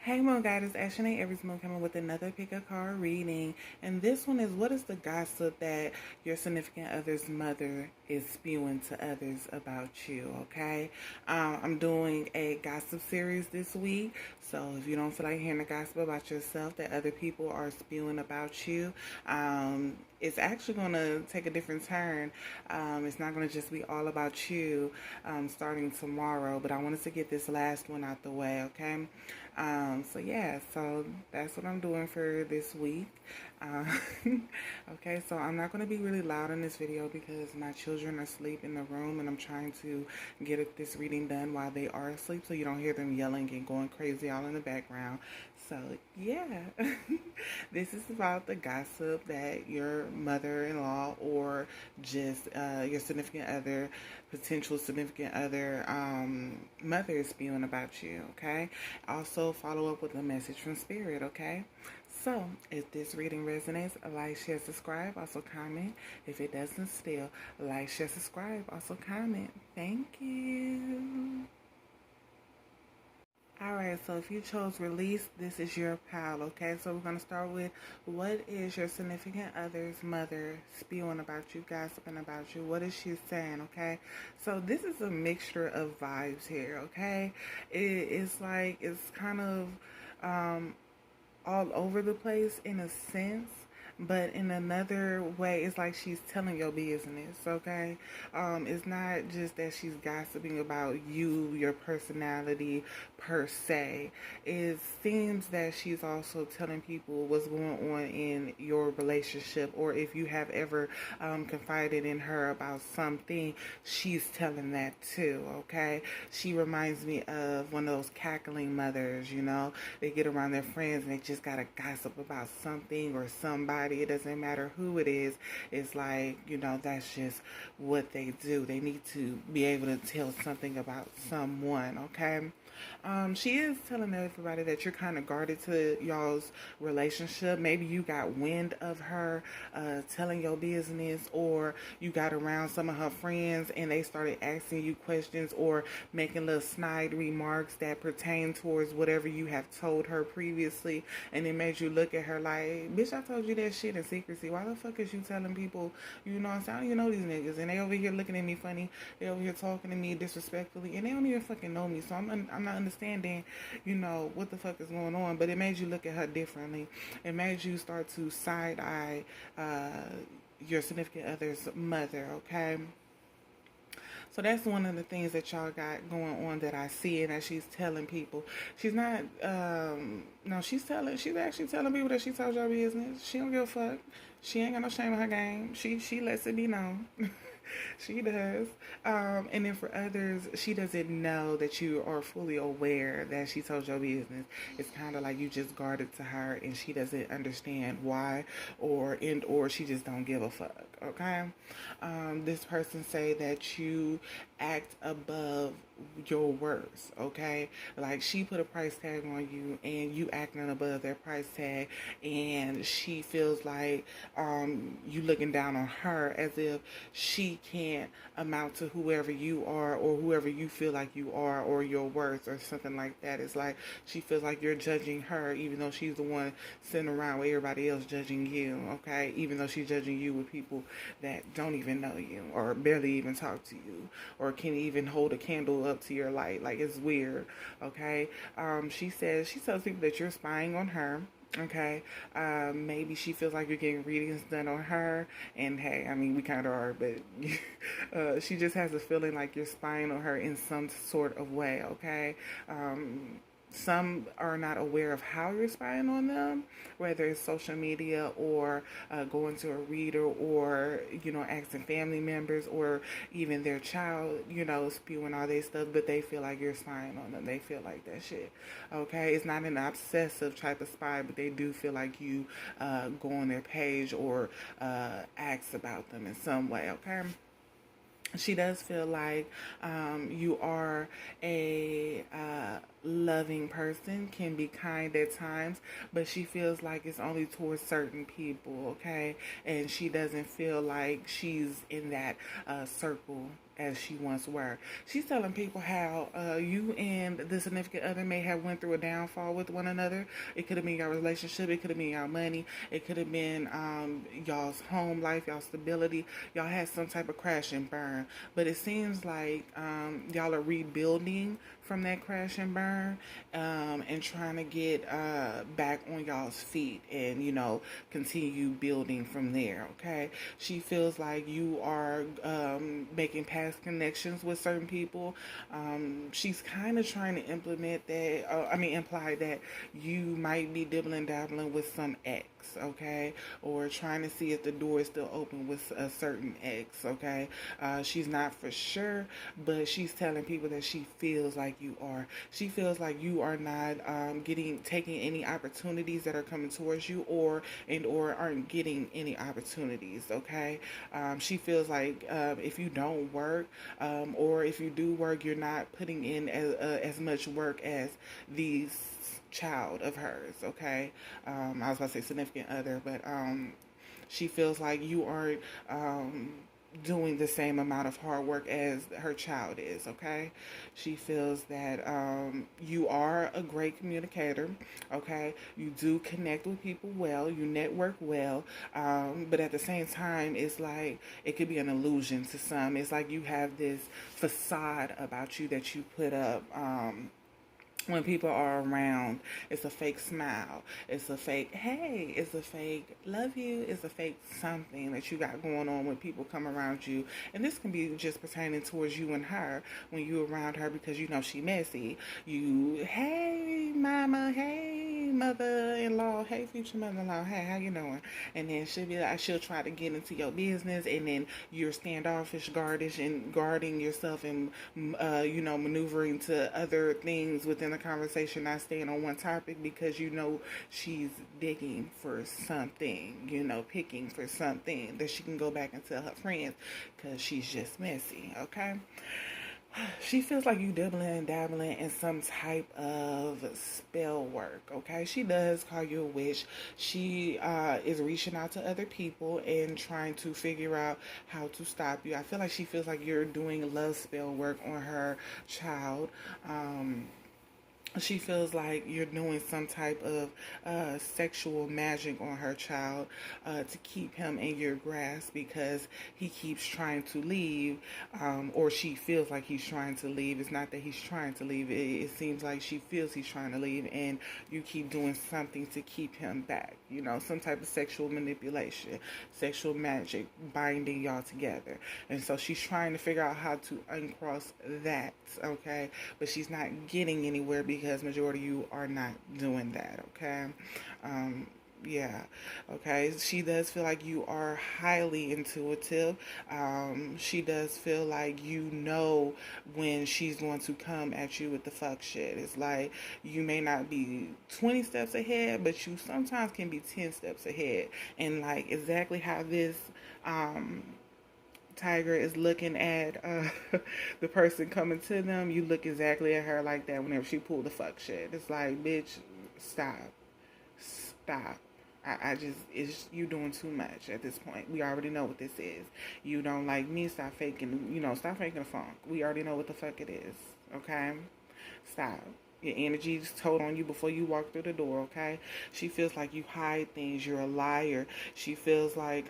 Hey Moon God, it's Ashley every Moon coming with another pick a card reading. And this one is, what is the gossip that your significant other's mother is spewing to others about you, okay? I'm doing a gossip series this week. So if you don't feel like hearing the gossip about yourself that other people are spewing about you, it's actually going to take a different turn. It's not going to just be all about you starting tomorrow. But I wanted to get this last one out the way, okay? So yeah, so that's what I'm doing for this week. Uh, okay, so I'm not going to be really loud in this video because my children are asleep in the room and I'm trying to get this reading done while they are asleep so you don't hear them yelling and going crazy all in the background. So yeah, this is about the gossip that your mother-in-law or just your significant other, potential significant other, mother is spewing about you, okay? Also follow up with a message from Spirit, okay? So, if this reading resonates, like, share, subscribe, also comment. If it doesn't still, like, share, subscribe, also comment. Thank you. Alright, so if you chose release, this is your pile, okay? So we're going to start with, what is your significant other's mother spewing about you, gossiping about you? What is she saying, okay? So this is a mixture of vibes here, okay? It's like, it's kind of all over the place in a sense, but in another way, it's like she's telling your business, okay? It's not just that she's gossiping about you, your personality per se. It seems that she's also telling people what's going on in your relationship, or if you have ever confided in her about something, she's telling that too, okay? She reminds me of one of those cackling mothers, you know? They get around their friends and they just gotta gossip about something or somebody. It doesn't matter who it is. It's like, you know, that's just what they do. They need to be able to tell something about someone, okay? She is telling everybody that you're kind of guarded to y'all's relationship. Maybe you got wind of her telling your business, or you got around some of her friends and they started asking you questions or making little snide remarks that pertain towards whatever you have told her previously, and it made you look at her like, bitch, I told you that shit in secrecy. Why the fuck is you telling people, you know what I'm saying? I don't even know these niggas, and they over here looking at me funny. They over here talking to me disrespectfully, and they don't even fucking know me. So I'm not understanding, you know, what the fuck is going on. But it made you look at her differently. It made you start to side eye your significant other's mother, okay? So that's one of the things that y'all got going on that I see, and that she's telling people. She's not, no, she's actually telling people that she told y'all business. She don't give a fuck. She ain't got no shame in her game. She lets it be known. She does. And then for others, she doesn't know that you are fully aware that she told your business. It's kind of like you just guarded to her and she doesn't understand why, or she just don't give a fuck, okay? This person say that you act above your worth, okay? Like, she put a price tag on you and you acting above their price tag, and she feels like you looking down on her as if she can't amount to whoever you are or whoever you feel like you are, or your worth or something like that. It's like she feels like you're judging her even though she's the one sitting around with everybody else judging you, okay? Even though she's judging you with people that don't even know you or barely even talk to you or can't even hold a candle up to your light. Like, it's weird, okay? She tells people that you're spying on her. Okay, maybe she feels like you're getting readings done on her, and hey, I mean, we kind of are, but she just has a feeling like you're spying on her in some sort of way, okay? Some are not aware of how you're spying on them, whether it's social media or going to a reader, or, you know, asking family members or even their child, you know, spewing all their stuff, but they feel like you're spying on them. They feel like that shit, okay? It's not an obsessive type of spy, but they do feel like you go on their page or ask about them in some way, okay? She does feel like you are a loving person, can be kind at times, but she feels like it's only towards certain people, okay? And she doesn't feel like she's in that circle as she once were. She's telling people how you and the significant other may have went through a downfall with one another. It could have been your relationship. It could have been your money. It could have been y'all's home life, y'all stability. Y'all had some type of crash and burn. But it seems like y'all are rebuilding from that crash and burn, and trying to get back on y'all's feet and, continue building from there, okay? She feels like you are making past connections with certain people. She's kind of trying to imply that you might be dibbling dabbling with some ex, okay? Or trying to see if the door is still open with a certain ex, okay? She's not for sure, but she's telling people that she feels like you are. She feels like you are not taking any opportunities that are coming towards you, or aren't getting any opportunities, okay? She feels like if you don't work, or if you do work, you're not putting in as much work as these child of hers, okay? I was about to say significant other, but she feels like you aren't doing the same amount of hard work as her child is, okay? She feels that you are a great communicator, okay? You do connect with people well, you network well, but at the same time, it's like it could be an illusion to some. It's like you have this facade about you that you put up when people are around. It's a fake smile. It's a fake, hey, it's a fake love you. It's a fake something that you got going on when people come around you. And this can be just pertaining towards you and her when you around her, because you know she messy. You, hey, mama, hey, mother-in-law, hey, future mother-in-law, hey, how you doing? And then she'll be like, she'll try to get into your business, and then you're standoffish, guarding yourself, and maneuvering to other things within the conversation, not staying on one topic, because she's digging for something, picking for something that she can go back and tell her friends, because she's just messy, okay? She feels like you dabbling in some type of spell work, okay? She does call you a witch. She is reaching out to other people and trying to figure out how to stop you. I feel like she feels like you're doing love spell work on her child. She feels like you're doing some type of sexual magic on her child to keep him in your grasp, because he keeps trying to leave, or she feels like he's trying to leave. It's not that he's trying to leave. It seems like she feels he's trying to leave, and you keep doing something to keep him back. Some type of sexual manipulation, sexual magic, binding y'all together. And so she's trying to figure out how to uncross that, okay? But she's not getting anywhere, because majority of you are not doing that, okay? Yeah, okay. She does feel like you are highly intuitive. She does feel like when she's going to come at you with the fuck shit. It's like you may not be 20 steps ahead, but you sometimes can be 10 steps ahead. And like exactly how this tiger is looking at the person coming to them, you look exactly at her like that whenever she pulled the fuck shit. It's like, bitch, stop. It's you doing too much at this point. We already know what this is. You don't like me, stop faking, stop faking the funk. We already know what the fuck it is, okay? Stop. Your energy is told on you before you walk through the door, okay? She feels like you hide things. You're a liar. She feels like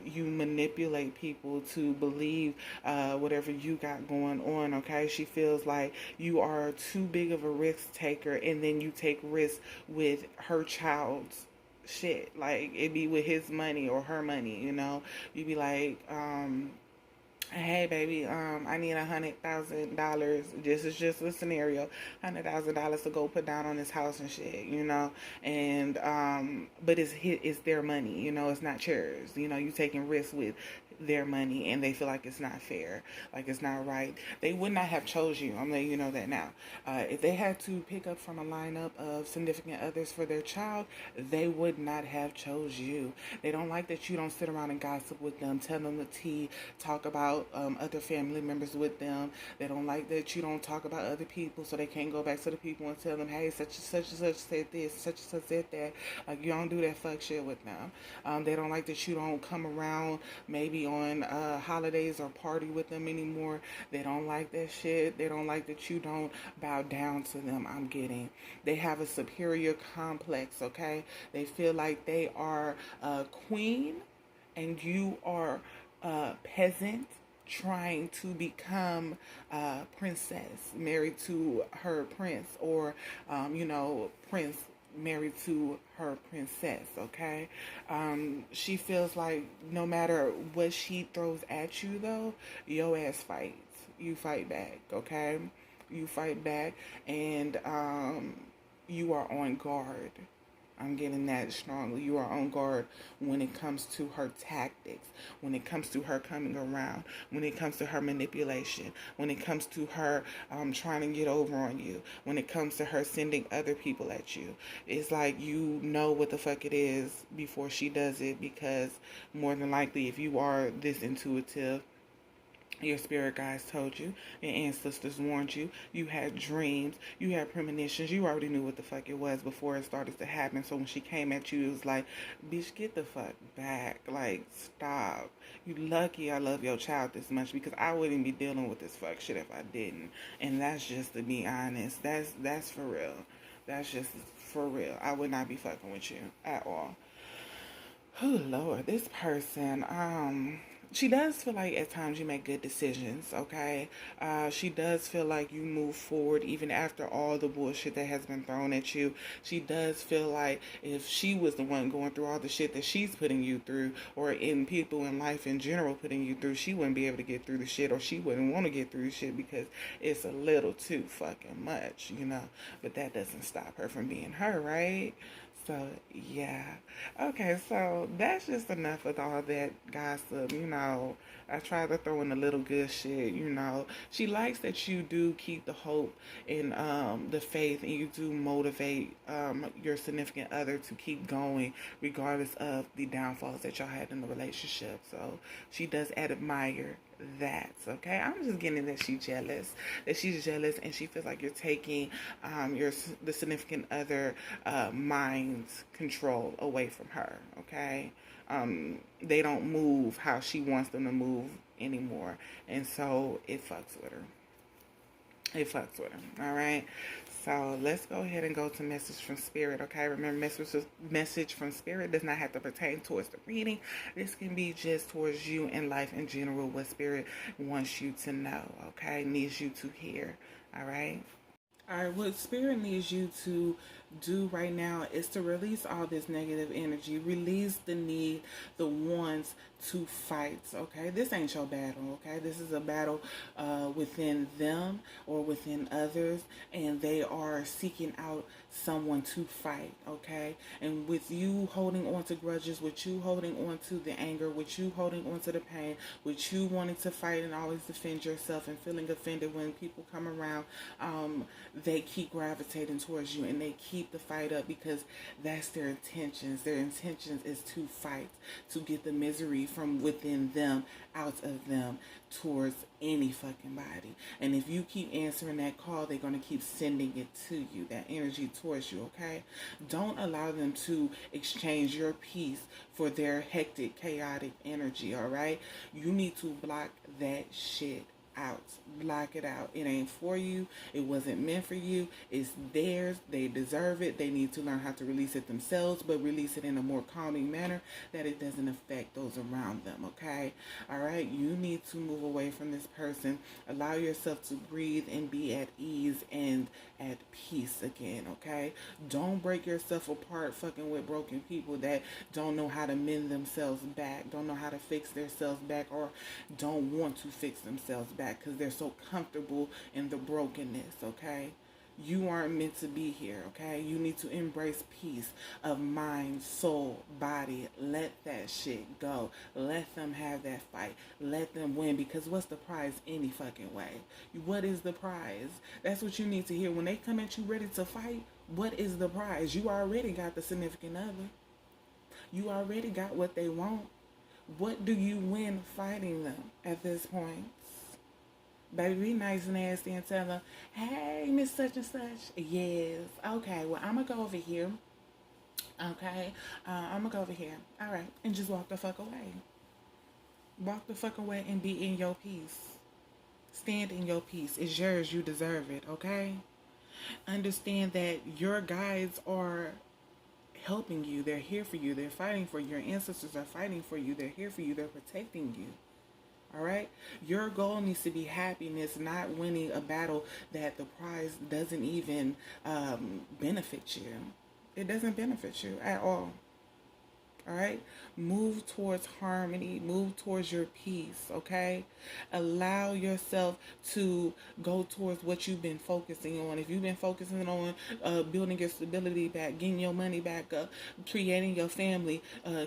you manipulate people to believe whatever you got going on, okay? She feels like you are too big of a risk taker, and then you take risks with her child's shit. Like, it be with his money or her money, You be like, hey baby, I need $100,000. This is just a scenario. $100,000 to go put down on this house and shit, And but it's their money, It's not yours. You taking risks with their money, and they feel like it's not fair, like it's not right. They would not have chose you. I'm letting you know that now. If they had to pick up from a lineup of significant others for their child, they would not have chose you. They don't like that you don't sit around and gossip with them, tell them the tea, talk about about other family members with them. They don't like that you don't talk about other people, so they can't go back to the people and tell them, hey, such and such said this, such and such said that. Like, you don't do that fuck shit with them. They don't like that you don't come around maybe on holidays or party with them anymore. They don't like that shit. They don't like that you don't bow down to them. I'm getting. They have a superior complex, okay? They feel like they are a queen and you are a peasant trying to become a princess, married to her prince, or, prince married to her princess, okay? She feels like no matter what she throws at you, though, your ass fights. You fight back, okay? You fight back, and you are on guard. I'm getting that strongly. You are on guard when it comes to her tactics, when it comes to her coming around, when it comes to her manipulation, when it comes to her trying to get over on you, when it comes to her sending other people at you. It's like you know what the fuck it is before she does it, because more than likely, if you are this intuitive, your spirit guides told you, your ancestors warned you, you had dreams, you had premonitions, you already knew what the fuck it was before it started to happen. So when she came at you, it was like, bitch, get the fuck back. Like, stop. You lucky I love your child this much, because I wouldn't be dealing with this fuck shit if I didn't. And that's just to be honest. That's for real. That's just for real. I would not be fucking with you at all. Oh, Lord, this person, she does feel like at times you make good decisions, okay? She does feel like you move forward even after all the bullshit that has been thrown at you. She does feel like if she was the one going through all the shit that she's putting you through, or in people in life in general putting you through, she wouldn't be able to get through the shit, or she wouldn't want to get through the shit because it's a little too fucking much, But that doesn't stop her from being her, right? So, yeah. Okay, so that's just enough of all that gossip, I try to throw in a little good shit, She likes that you do keep the hope and the faith, and you do motivate your significant other to keep going regardless of the downfalls that y'all had in the relationship. So she does admire that, okay? I'm just getting that she's jealous, and she feels like you're taking the significant other mind's control away from her, okay? They don't move how she wants them to move anymore, and so it fucks with her. All right, so let's go ahead and go to message from spirit, okay? Remember, message from spirit does not have to pertain towards the reading. This can be just towards you in life in general, what spirit wants you to know, okay? Needs you to hear, all right? All right, what spirit needs you to do right now is to release all this negative energy. Release the need, the wants to fight, okay? This ain't your battle, okay? This is a battle within them or within others, and they are seeking out someone to fight, okay? And with you holding on to grudges, with you holding on to the anger, with you holding on to the pain, with you wanting to fight and always defend yourself and feeling offended when people come around, they keep gravitating towards you, and they keep the fight up because that's their intentions. Their intentions is to fight, to get the misery from within them out of them towards any fucking body. And if you keep answering that call, they're going to keep sending it to you, that energy towards you, okay? Don't allow them to exchange your peace for their hectic, chaotic energy, all right? You need to block that shit out. Block it out. It ain't for you. It wasn't meant for you. It's theirs. They deserve it. They need to learn how to release it themselves, but release it in a more calming manner that it doesn't affect those around them, okay? All right? You need to move away from this person. Allow yourself to breathe and be at ease and at peace again, okay? Don't break yourself apart fucking with broken people that don't know how to mend themselves back, don't know how to fix themselves back, or don't want to fix themselves back because they're so comfortable in the brokenness, okay? You aren't meant to be here, okay? You need to embrace peace of mind, soul, body. Let that shit go. Let them have that fight. Let them win, because what's the prize any fucking way? What is the prize? That's what you need to hear. When they come at you ready to fight, what is the prize? You already got the significant other. You already got what they want. What do you win fighting them at this point? Baby, be nice and nasty and tell them, hey, Miss Such and Such. Yes. Okay, well, I'm going to go over here. Okay? I'm going to go over here. All right. And just walk the fuck away. Walk the fuck away and be in your peace. Stand in your peace. It's yours. You deserve it. Okay? Understand that your guides are helping you. They're here for you. They're fighting for you. Your ancestors are fighting for you. They're here for you. They're protecting you. All right? Your goal needs to be happiness, not winning a battle that the prize doesn't even benefit you. It doesn't benefit you at all. All right? Move towards harmony. Move towards your peace, okay? Allow yourself to go towards what you've been focusing on. If you've been focusing on building your stability back, getting your money back up, creating your family,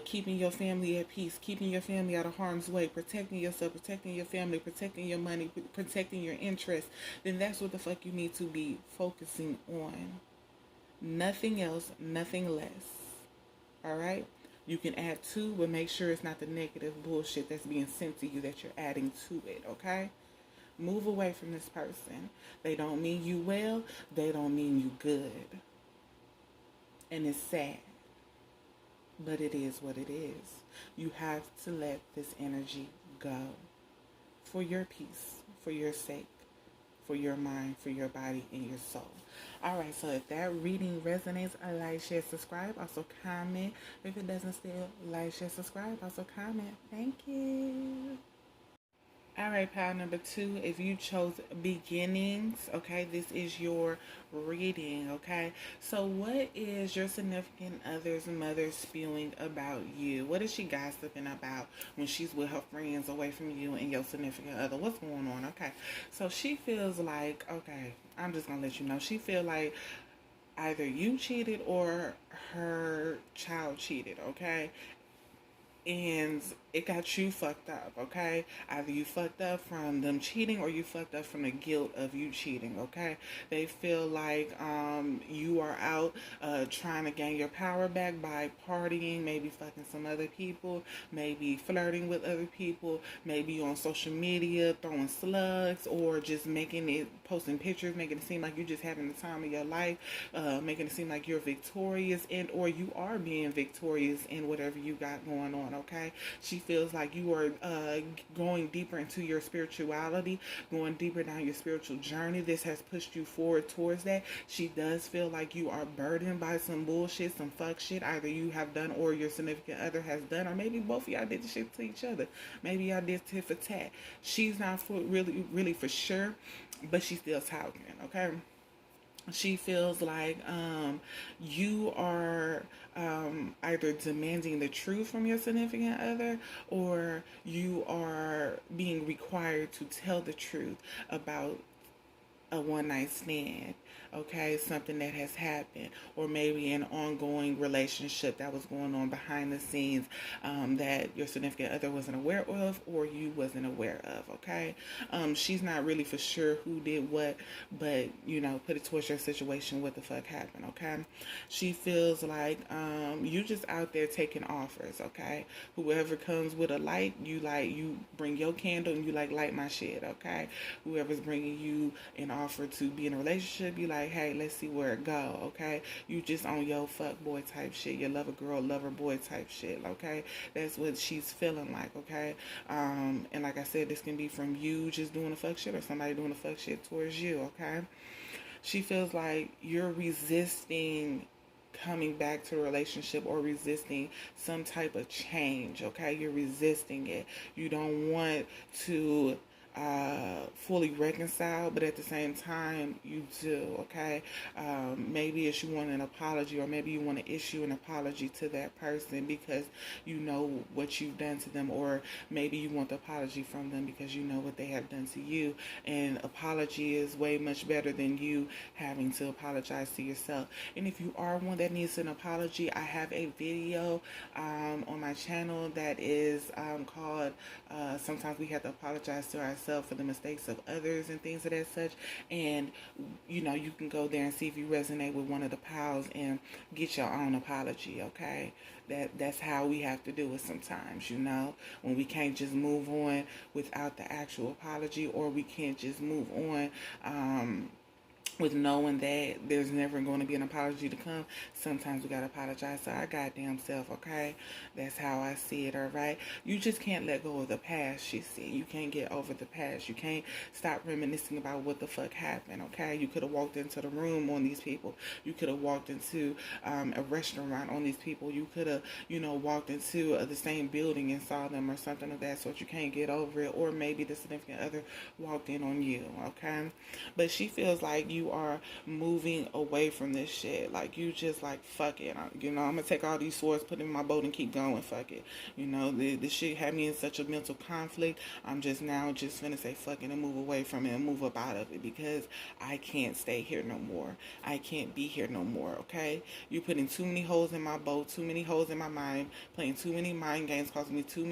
keeping your family at peace, keeping your family out of harm's way, protecting yourself, protecting your family, protecting your money, protecting your interests, then that's what the fuck you need to be focusing on. Nothing else, nothing less. All right? You can add to, but make sure it's not the negative bullshit that's being sent to you that you're adding to it, okay? Move away from this person. They don't mean you well. They don't mean you good. And it's sad. But it is what it is. You have to let this energy go. For your peace, for your sake, for your mind, for your body, and your soul. Alright, so if that reading resonates, like, share, subscribe. Also comment. If it doesn't still, like, share, subscribe. Also comment. Thank you. Alright, pile number 2, if you chose beginnings, okay, this is your reading, okay? So what is your significant other's mother spewing about you? What is she gossiping about when she's with her friends away from you and your significant other? What's going on? Okay, so she feels like, okay, I'm just going to let you know, she feel like either you cheated or her child cheated, okay? And it got you fucked up, okay? Either you fucked up from them cheating or you fucked up from the guilt of you cheating, okay? They feel like you are out trying to gain your power back by partying, maybe fucking some other people, maybe flirting with other people, maybe on social media throwing slugs, or just posting pictures, making it seem like you're just having the time of your life, making it seem like you're victorious, and or you are being victorious in whatever you got going on, okay? She feels like you are going deeper into your spirituality, going deeper down your spiritual journey. This has pushed you forward towards that. She does feel like you are burdened by some bullshit, some fuck shit either you have done or your significant other has done, or maybe both of y'all did the shit to each other. Maybe y'all did tit for tat. She's not really for sure, but she's still talking, okay? She feels like you are either demanding the truth from your significant other, or you are being required to tell the truth about a one-night stand, okay, something that has happened, or maybe an ongoing relationship that was going on behind the scenes that your significant other wasn't aware of or you wasn't aware of, okay? She's not really for sure who did what, but, you know, put it towards your situation, what the fuck happened, okay? She feels like you just out there taking offers, okay? Whoever comes with a light, you bring your candle and you light my shit, okay? Whoever's bringing you an offer to be in a relationship, you like, hey, let's see where it go, okay? You just on your fuck boy type shit, your lover girl, lover boy type shit, okay? That's what she's feeling like, okay? And like I said, this can be from you just doing the fuck shit or somebody doing the fuck shit towards you, okay? She feels like you're resisting coming back to a relationship or resisting some type of change, okay? You're resisting it. You don't want to fully reconcile, but at the same time you do, okay? Maybe it's you want an apology, or maybe you want to issue an apology to that person because you know what you've done to them, or maybe you want the apology from them because you know what they have done to you, and apology is way much better than you having to apologize to yourself. And if you are one that needs an apology, I have a video on my channel that is called Sometimes We Have to Apologize to Ourselves. myself for the mistakes of others and things of that such. And, you know, you can go there and see if you resonate with one of the pals and get your own apology, okay? That's how we have to do it sometimes, you know, when we can't just move on without the actual apology, or we can't just move on with knowing that there's never going to be an apology to come. Sometimes we got to apologize to our goddamn self, okay? That's how I see it, all right? You just can't let go of the past, she said. You can't get over the past. You can't stop reminiscing about what the fuck happened, okay? You could have walked into the room on these people. You could have walked into a restaurant on these people. You could have, you know, walked into the same building and saw them or something of that sort. You can't get over it. Or maybe the significant other walked in on you, okay? But she feels like you are moving away from this shit. Like, you just like, fuck it. You know, I'm gonna take all these swords, put them in my boat, and keep going. Fuck it. You know, this shit had me in such a mental conflict. I'm just finna say fuck it and move away from it and move up out of it, because I can't stay here no more. I can't be here no more, okay? You're putting too many holes in my boat, too many holes in my mind, playing too many mind games, causing me too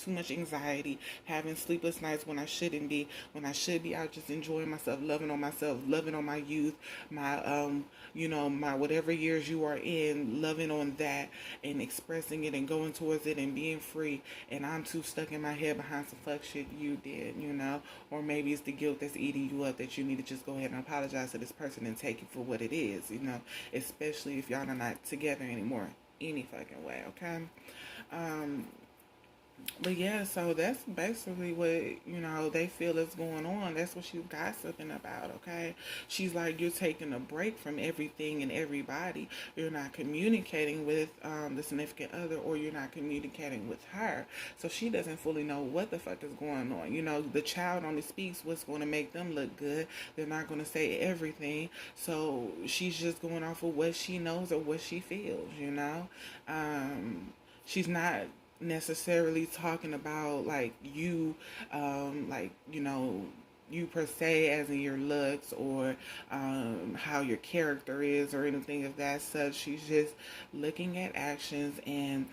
much anxiety, having sleepless nights when I shouldn't be, when I should be out just enjoying myself, loving on myself, loving on my youth, my you know, my whatever years you are in, loving on that and expressing it and going towards it and being free. And I'm too stuck in my head behind some fuck shit you did, you know, or maybe it's the guilt that's eating you up, that you need to just go ahead and apologize to this person and take it for what it is, you know, especially if y'all are not together anymore any fucking way, okay? But yeah, so that's basically what, you know, they feel is going on. That's what she's gossiping about, okay? She's like, you're taking a break from everything and everybody. You're not communicating with the significant other, or you're not communicating with her. So she doesn't fully know what the fuck is going on. You know, the child only speaks what's going to make them look good. They're not going to say everything. So she's just going off of what she knows or what she feels, you know? She's not necessarily talking about like you, like, you know, you per se as in your looks, or how your character is, or anything of that such. She's just looking at actions and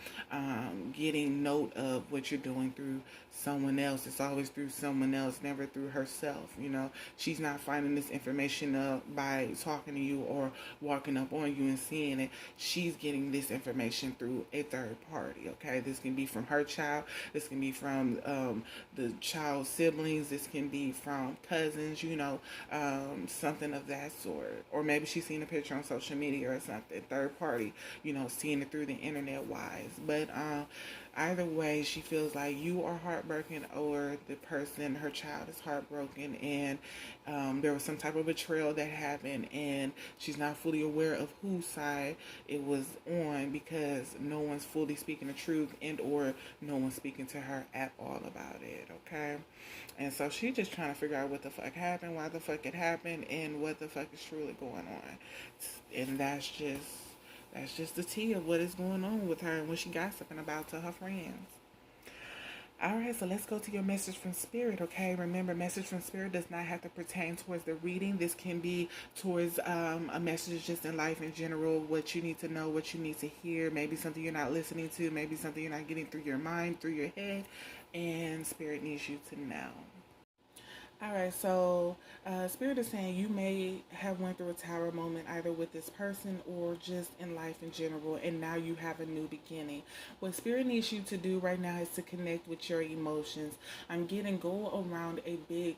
getting note of what you're doing through someone else. It's always through someone else, never through herself, you know. She's not finding this information by talking to you or walking up on you and seeing it. She's getting this information through a third party, okay? This can be from her child, this can be from the child's siblings, this can be from cousins, you know, something of that sort. Or maybe she's seen a picture on social media or something, third party, you know, seeing it through the internet wise. But either way, she feels like you are heartbroken, or the person, her child, is heartbroken, and there was some type of betrayal that happened, and she's not fully aware of whose side it was on, because no one's fully speaking the truth, and or no one's speaking to her at all about it, okay? And so she's just trying to figure out what the fuck happened, why the fuck it happened, and what the fuck is truly going on. And that's just the tea of what is going on with her and what she gossiping about to her friends. Alright, so let's go to your message from Spirit, okay? Remember, message from Spirit does not have to pertain towards the reading. This can be towards a message just in life in general, what you need to know, what you need to hear, maybe something you're not listening to, maybe something you're not getting through your mind, through your head, and Spirit needs you to know. Alright, so Spirit is saying you may have went through a tower moment either with this person or just in life in general, and now you have a new beginning. What Spirit needs you to do right now is to connect with your emotions. I'm getting go around a big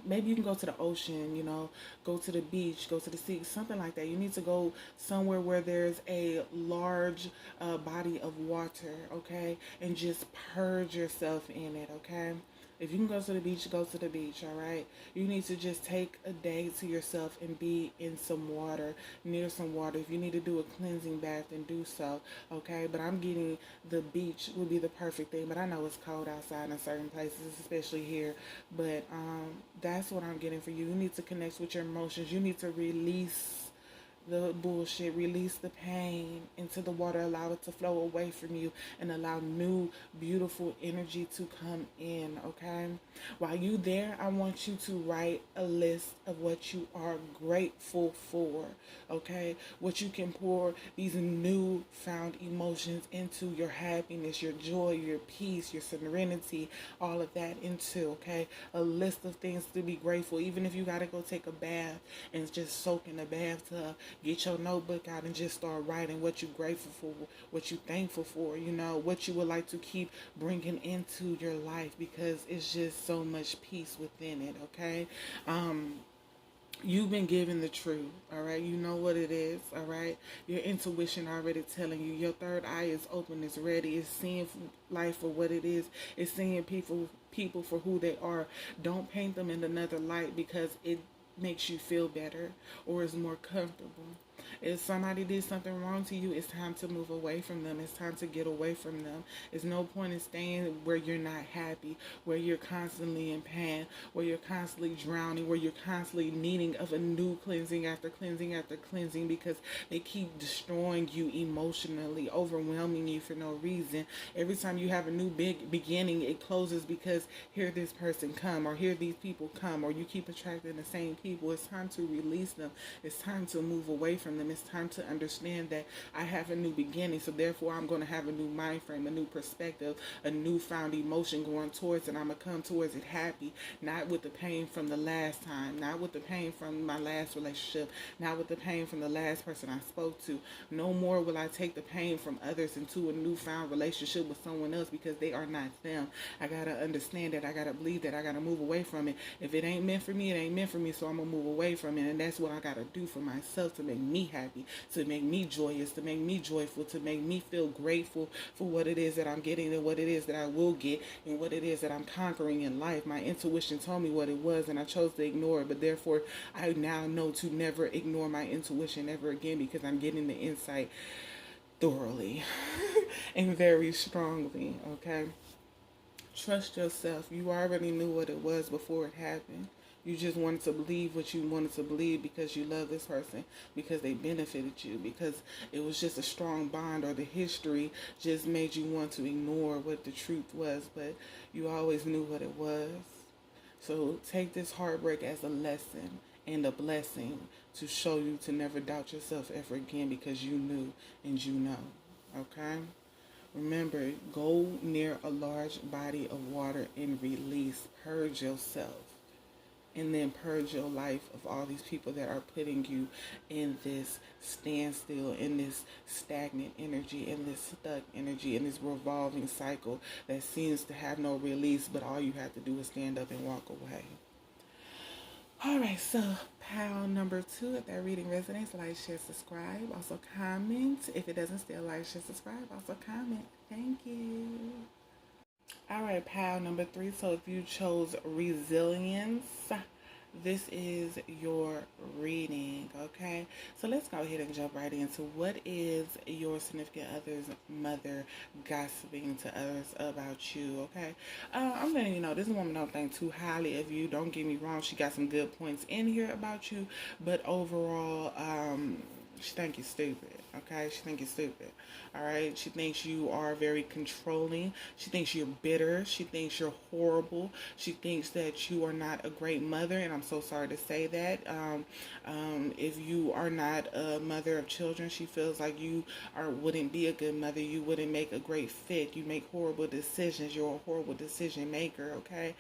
maybe you can go to the ocean, you know, go to the beach, go to the sea, something like that. You need to go somewhere where there's a large body of water, okay, and just purge yourself in it, okay? If you can go to the beach, go to the beach, all right? You need to just take a day to yourself and be in some water, near some water. If you need to do a cleansing bath, then do so, okay? But I'm getting the beach would be the perfect thing. But I know it's cold outside in certain places, especially here. But that's what I'm getting for you. You need to connect with your emotions. You need to release the bullshit, release the pain into the water, allow it to flow away from you, and allow new beautiful energy to come in, okay? While you there, I want you to write a list of what you are grateful for, okay? What you can pour these new found emotions into, your happiness, your joy, your peace, your serenity, all of that into, okay? A list of things to be grateful. Even if you got to go take a bath and just soak in the bathtub, get your notebook out and just start writing what you're grateful for, what you're thankful for, you know, what you would like to keep bringing into your life, because it's just so much peace within it, okay? You've been given the truth, all right? You know what it is, all right? Your intuition already telling you. Your third eye is open, it's ready. It's seeing life for what it is. It's seeing people for who they are. Don't paint them in another light because it makes you feel better or is more comfortable. If somebody did something wrong to you, it's time to move away from them. It's time to get away from them. There's no point in staying where you're not happy, where you're constantly in pain, where you're constantly drowning, where you're constantly needing of a new cleansing after cleansing after cleansing, because they keep destroying you emotionally, overwhelming you for no reason. Every time you have a new big beginning, it closes because here this person come, or here these people come, or you keep attracting the same people. It's time to release them. It's time to move away from them. It's time to understand that I have a new beginning, so therefore I'm going to have a new mind frame, a new perspective, a newfound emotion going towards it. I'm going to come towards it happy, not with the pain from the last time, not with the pain from my last relationship, not with the pain from the last person I spoke to. No more will I take the pain from others into a newfound relationship with someone else, because they are not them. I got to understand that. I got to believe that. I got to move away from it. If it ain't meant for me, it ain't meant for me, so I'm going to move away from it. And that's what I got to do for myself to make me happy, to make me joyous, to make me joyful, to make me feel grateful for what it is that I'm getting and what it is that I will get and what it is that I'm conquering in life. My intuition told me what it was and I chose to ignore it, but therefore I now know to never ignore my intuition ever again, because I'm getting the insight thoroughly and very strongly, okay? Trust yourself. You already knew what it was before it happened. You just wanted to believe what you wanted to believe because you love this person, because they benefited you, because it was just a strong bond, or the history just made you want to ignore what the truth was, but you always knew what it was. So take this heartbreak as a lesson and a blessing to show you to never doubt yourself ever again, because you knew and you know, okay? Remember, go near a large body of water and release, purge yourself. And then purge your life of all these people that are putting you in this standstill, in this stagnant energy, in this stuck energy, in this revolving cycle that seems to have no release, but all you have to do is stand up and walk away. Alright, so pile number 2, if that reading resonates, like, share, subscribe. Also comment. If it doesn't still, like, share, subscribe. Also comment. Thank you. Alright, pile number 3. So if you chose resilience, this is your reading, okay? So let's go ahead and jump right into what is your significant other's mother gossiping to others about you, okay? I'm letting you know, this woman don't think too highly of you. Don't get me wrong, she got some good points in here about you, but overall, she think you're stupid, okay? She think you're stupid, all right? She thinks you are very controlling. She thinks you're bitter. She thinks you're horrible. She thinks that you are not a great mother, and I'm so sorry to say that. If you are not a mother of children, she feels like you wouldn't be a good mother. You wouldn't make a great fit. You make horrible decisions. You're a horrible decision maker, okay?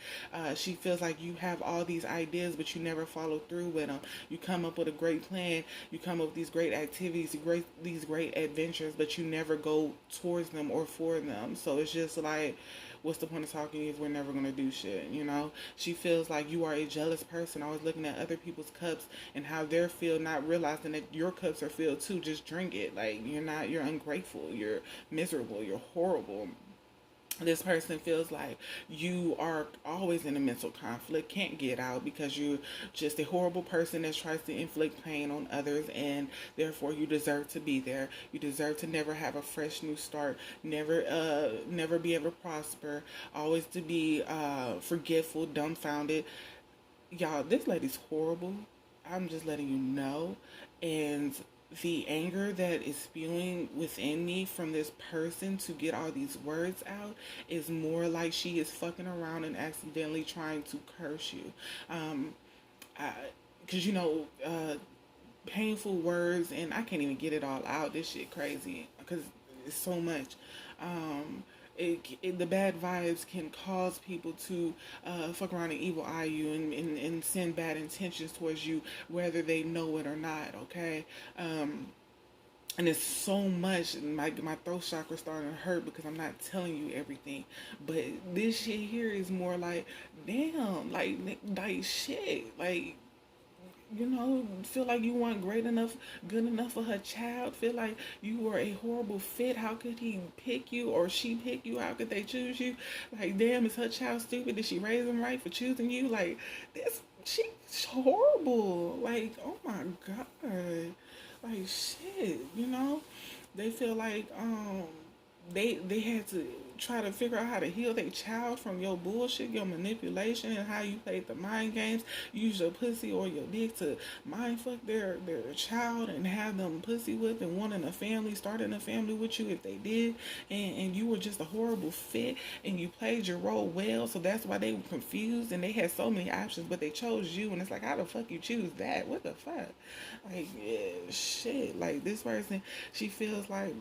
She feels like you have all these ideas, but you never follow through with them. You come up with a great plan. You come up with these great activities, these great adventures, but you never go towards them or for them. So it's just like, what's the point of talking if we're never going to do shit, you know? She feels like you are a jealous person, always looking at other people's cups and how they're filled, not realizing that your cups are filled too. Just drink it. Like, you're ungrateful, you're miserable, you're horrible. This person feels like you are always in a mental conflict, can't get out because you're just a horrible person that tries to inflict pain on others, and therefore you deserve to be there. You deserve to never have a fresh new start, never be able to prosper, always to be forgetful, dumbfounded. Y'all, this lady's horrible. I'm just letting you know. And the anger that is spewing within me from this person to get all these words out is more like she is fucking around and accidentally trying to curse you. Um, because painful words, and I can't even get it all out. This shit crazy because it's so much. Um, the bad vibes can cause people to fuck around and evil eye you and send bad intentions towards you, whether they know it or not. Okay. And it's so much. My throat chakra starting to hurt because I'm not telling you everything. But this shit here is more like, damn, like shit, like, feel like you weren't great enough, good enough for her child. Feel like you were a horrible fit. How could he pick you or she pick you? How could they choose you? Like, damn, is her child stupid? Did she raise him right for choosing you? Like, she's horrible. Like, oh my God. Like, shit. They feel like, they had to try to figure out how to heal their child from your bullshit, your manipulation, and how you played the mind games. Use your pussy or your dick to mind fuck their child and have them pussy whipped and wanting a family, starting a family with you if they did, and you were just a horrible fit and you played your role well, so that's why they were confused and they had so many options, but they chose you, and it's like, how the fuck you choose that? What the fuck? Like, yeah, shit. Like, this person, she feels like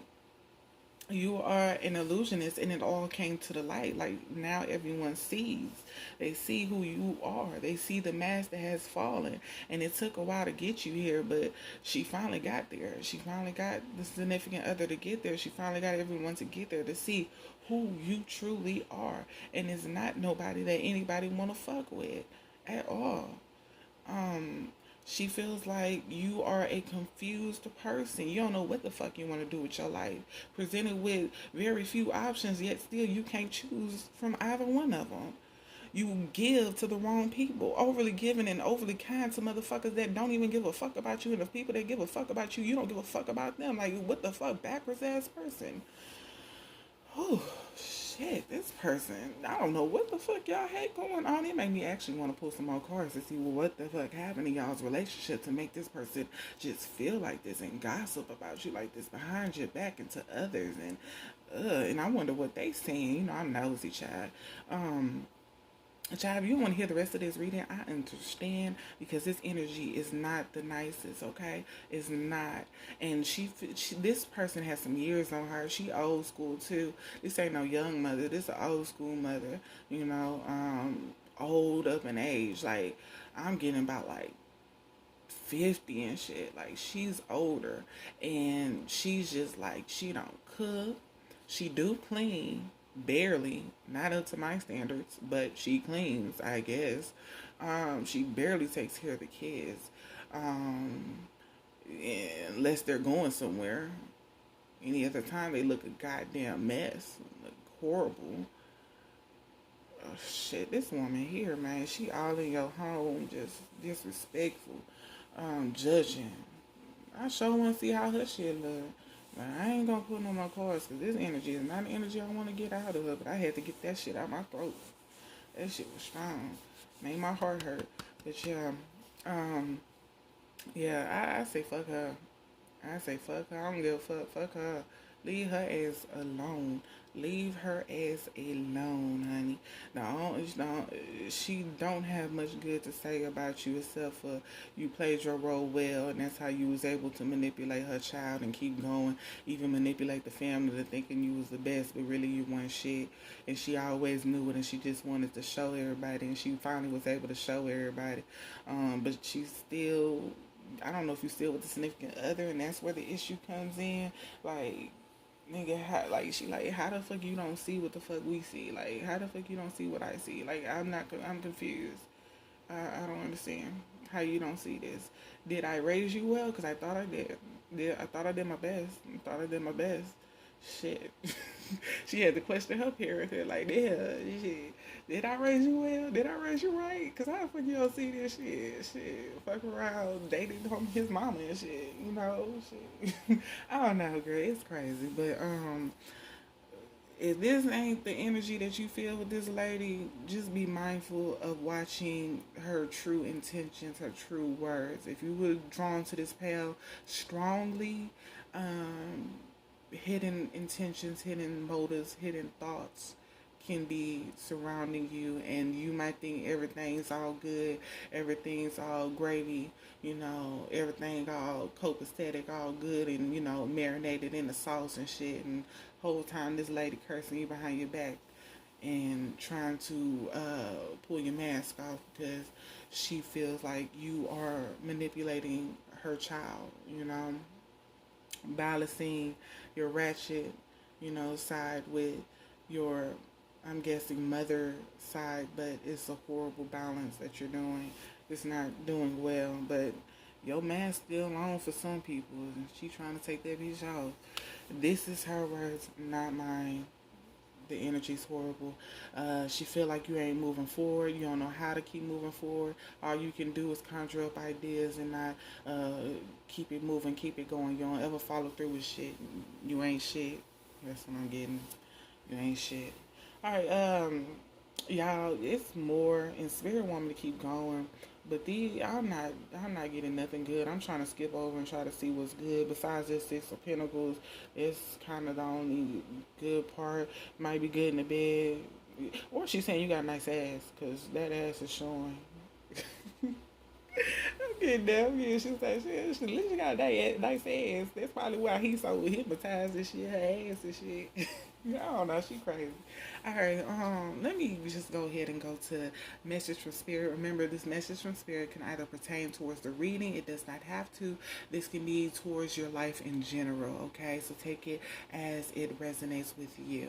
you are an illusionist and it all came to the light. Like, now everyone sees. They see who you are. They see the mask that has fallen. And it took a while to get you here, but she finally got there. She finally got the significant other to get there. She finally got everyone to get there to see who you truly are. And it's not nobody that anybody want to fuck with at all. She feels like you are a confused person. You don't know what the fuck you want to do with your life. Presented with very few options, yet still you can't choose from either one of them. You give to the wrong people. Overly giving and overly kind to motherfuckers that don't even give a fuck about you. And the people that give a fuck about you, you don't give a fuck about them. Like, what the fuck? Backwards ass person. Oh, shit, this person, I don't know what the fuck y'all had going on. It made me actually want to pull some more cards to see, well, what the fuck happened in y'all's relationship to make this person just feel like this and gossip about you like this behind your back and to others. And I wonder what they saying. I'm nosy, child. Child, if you want to hear the rest of this reading, I understand, because this energy is not the nicest, okay? It's not. And this person has some years on her. She old school, too. This ain't no young mother. This an old school mother, old up in age. Like, I'm getting about, like, 50 and shit. Like, she's older. And she's just, like, she don't cook. She do clean. Barely, not up to my standards, but she cleans, I guess. She barely takes care of the kids, unless they're going somewhere. Any other time, they look a goddamn mess, look horrible. Oh, shit, this woman here, man, she all in your home, just disrespectful, judging. I sure want to see how her shit look. But I ain't gonna put no more cards because this energy is not the energy I want to get out of her. But I had to get that shit out my throat. That shit was strong. Made my heart hurt. But yeah, I say fuck her. I say fuck her. I don't give a fuck. Fuck her. Leave her ass alone. Leave her ass alone, honey. No, she don't have much good to say about you except for you played your role well, and that's how you was able to manipulate her child and keep going. Even manipulate the family to thinking you was the best, but really you weren't shit. And she always knew it, and she just wanted to show everybody, and she finally was able to show everybody. But she's still, I don't know if you still with the significant other, and that's where the issue comes in. Like, nigga, how the fuck you don't see what the fuck we see? Like, how the fuck you don't see what I see? Like, I'm confused. I don't understand how you don't see this. Did I raise you well? Because I thought I did. I thought I did my best. Shit. She had to question her parents. They're like, yeah, shit. Did I raise you well? Did I raise you right? Because how the fuck you don't see this shit? Shit. Fuck around, dating his mama and shit. Shit. I don't know, girl. It's crazy. But, if this ain't the energy that you feel with this lady, just be mindful of watching her true intentions, her true words. If you were drawn to this pale strongly, hidden intentions, hidden motives, hidden thoughts can be surrounding you, and you might think everything's all good, everything's all gravy, everything all copacetic, all good, and marinated in the sauce and shit, and whole time this lady cursing you behind your back and trying to pull your mask off because she feels like you are manipulating her child, balancing your ratchet, side with your, I'm guessing, mother side, but it's a horrible balance that you're doing. It's not doing well, but your mask still on for some people, and she trying to take that bitch off. This is her words, not mine. The energy's horrible. She feel like you ain't moving forward. You don't know how to keep moving forward. All you can do is conjure up ideas and not keep it moving, keep it going. You don't ever follow through with shit. You ain't shit. That's what I'm getting. You ain't shit. All right, y'all. It's more, and Spirit want me to keep going, but I'm not getting nothing good. I'm trying to skip over and try to see what's good. Besides this Six of Pentacles, it's kind of the only good part. Might be good in the bed, or she's saying you got a nice ass, cause that ass is showing. I'm getting down here. She's like, she at least got a nice ass. That's probably why he's so hypnotized and shit. Her ass and shit. I don't know, she crazy. Alright, let me just go ahead and go to message from Spirit. Remember, this message from Spirit can either pertain towards the reading. It does not have to. This can be towards your life in general, okay? So take it as it resonates with you.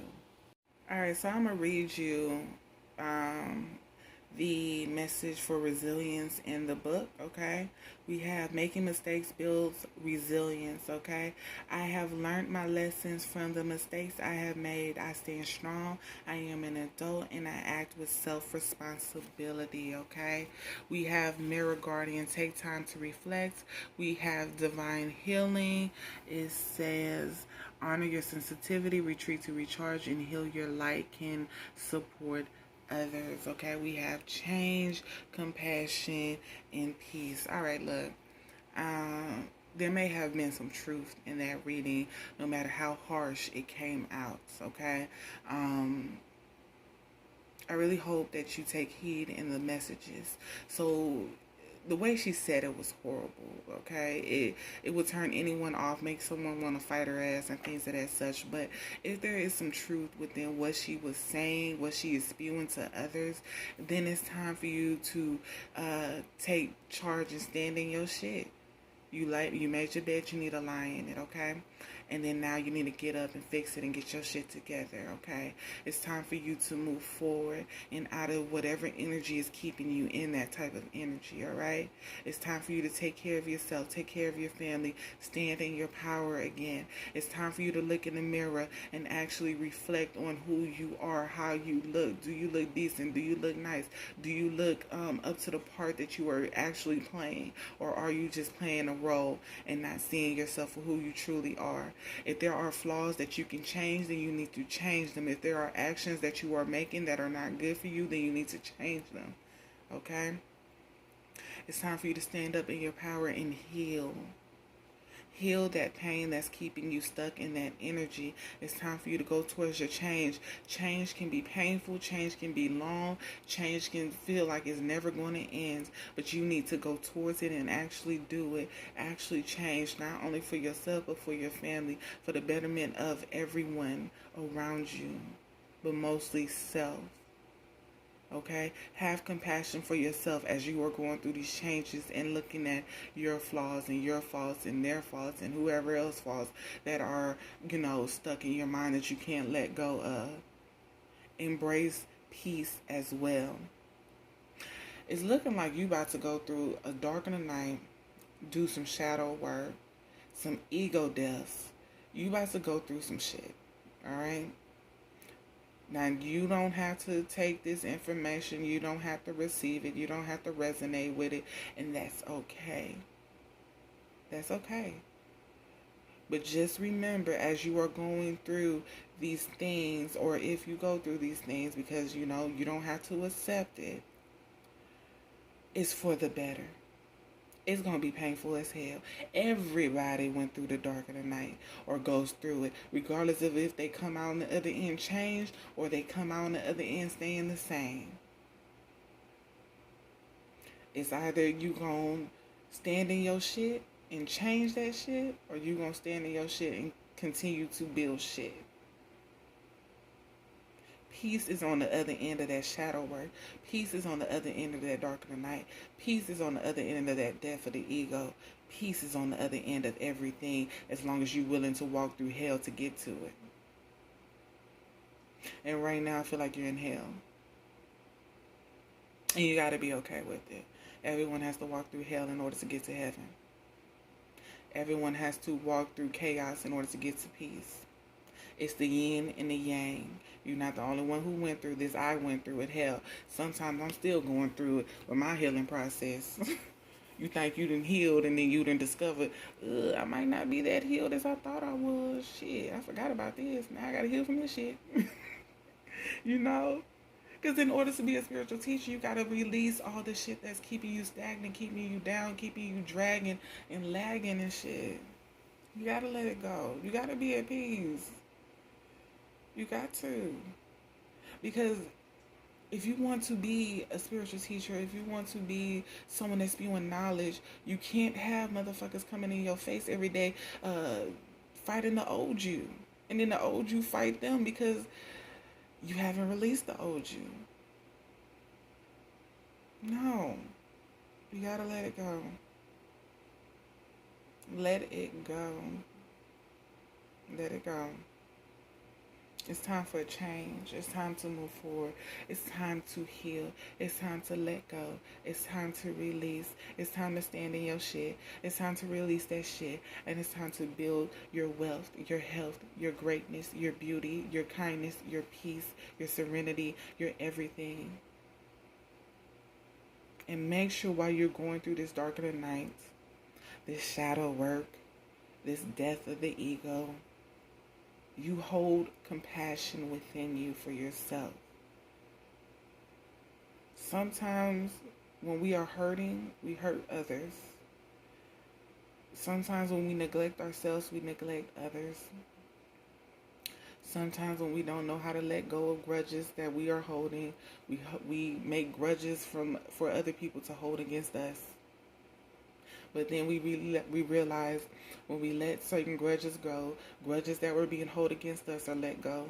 Alright, so I'm going to read you the message for resilience in the book, okay? We have making mistakes builds resilience, okay? I have learned my lessons from the mistakes I have made. I stand strong. I am an adult and I act with self-responsibility, okay? We have mirror guardian, take time to reflect. We have divine healing. It says honor your sensitivity, retreat to recharge, and heal your light can support others, okay? We have change, compassion, and peace. All right, look. There may have been some truth in that reading, no matter how harsh it came out, okay? I really hope that you take heed in the messages. So the way she said it was horrible, okay? It would turn anyone off, make someone want to fight her ass and things of that such. But if there is some truth within what she was saying, what she is spewing to others, then it's time for you to take charge and stand in your shit. You made your bed, you need to lie in it, okay? And then now you need to get up and fix it and get your shit together, okay? It's time for you to move forward and out of whatever energy is keeping you in that type of energy, all right? It's time for you to take care of yourself, take care of your family, stand in your power again. It's time for you to look in the mirror and actually reflect on who you are, how you look. Do you look decent? Do you look nice? Do you look up to the part that you are actually playing? Or are you just playing a role and not seeing yourself for who you truly are? If there are flaws that you can change, then you need to change them. If there are actions that you are making that are not good for you, then you need to change them. Okay? It's time for you to stand up in your power and heal. Heal that pain that's keeping you stuck in that energy. It's time for you to go towards your change. Change can be painful. Change can be long. Change can feel like it's never going to end. But you need to go towards it and actually do it. Actually change, not only for yourself, but for your family, for the betterment of everyone around you, but mostly self. Okay? Have compassion for yourself as you are going through these changes and looking at your flaws and your faults and their faults and whoever else's faults that are, stuck in your mind that you can't let go of. Embrace peace as well. It's looking like you about to go through a dark in the night, do some shadow work, some ego deaths. You about to go through some shit. Alright? Now, you don't have to take this information. You don't have to receive it. You don't have to resonate with it. And that's okay. That's okay. But just remember, as you are going through these things, or if you go through these things, because you know you don't have to accept it, it's for the better. It's going to be painful as hell. Everybody went through the dark of the night or goes through it, regardless of if they come out on the other end changed or they come out on the other end staying the same. It's either you going to stand in your shit and change that shit, or you going to stand in your shit and continue to build shit. Peace is on the other end of that shadow work. Peace is on the other end of that dark of the night. Peace is on the other end of that death of the ego. Peace is on the other end of everything, as long as you're willing to walk through hell to get to it. And right now I feel like you're in hell. And you got to be okay with it. Everyone has to walk through hell in order to get to heaven. Everyone has to walk through chaos in order to get to peace. It's the yin and the yang. You're not the only one who went through this. I went through it. Hell, sometimes I'm still going through it with my healing process. You think you done healed, and then you done discovered, I might not be that healed as I thought I was. Shit, I forgot about this. Now I got to heal from this shit. You know? Because in order to be a spiritual teacher, you got to release all the shit that's keeping you stagnant, keeping you down, keeping you dragging and lagging and shit. You got to let it go. You got to be at peace. You got to. Because if you want to be a spiritual teacher, if you want to be someone that's spewing knowledge, you can't have motherfuckers coming in your face every day fighting the old you. And then the old you fight them because you haven't released the old you. No. You gotta let it go. Let it go. Let it go. It's time for a change. It's time to move forward. It's time to heal. It's time to let go. It's time to release. It's time to stand in your shit. It's time to release that shit. And it's time to build your wealth, your health, your greatness, your beauty, your kindness, your peace, your serenity, your everything. And make sure while you're going through this dark of the night, this shadow work, this death of the ego, you hold compassion within you for yourself. Sometimes when we are hurting, we hurt others. Sometimes when we neglect ourselves, we neglect others. Sometimes when we don't know how to let go of grudges that we are holding, we make grudges for other people to hold against us. But then we realize when we let certain grudges go, grudges that were being held against us are let go.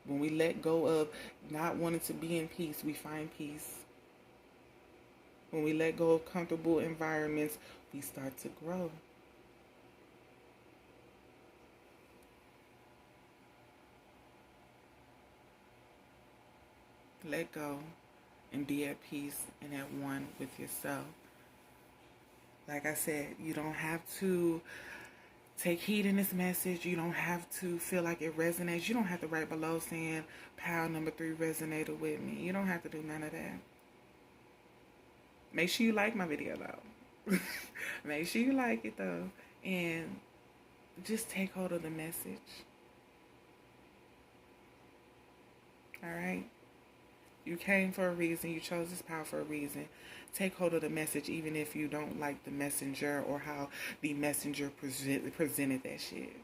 When we let go of not wanting to be in peace, we find peace. When we let go of comfortable environments, we start to grow. Let go and be at peace and at one with yourself. Like I said, you don't have to take heed in this message. You don't have to feel like it resonates. You don't have to write below saying, pile number 3 resonated with me. You don't have to do none of that. Make sure you like my video, though. Make sure you like it, though. And just take hold of the message. All right? You came for a reason. You chose this power for a reason. Take hold of the message, even if you don't like the messenger or how the messenger presented that shit.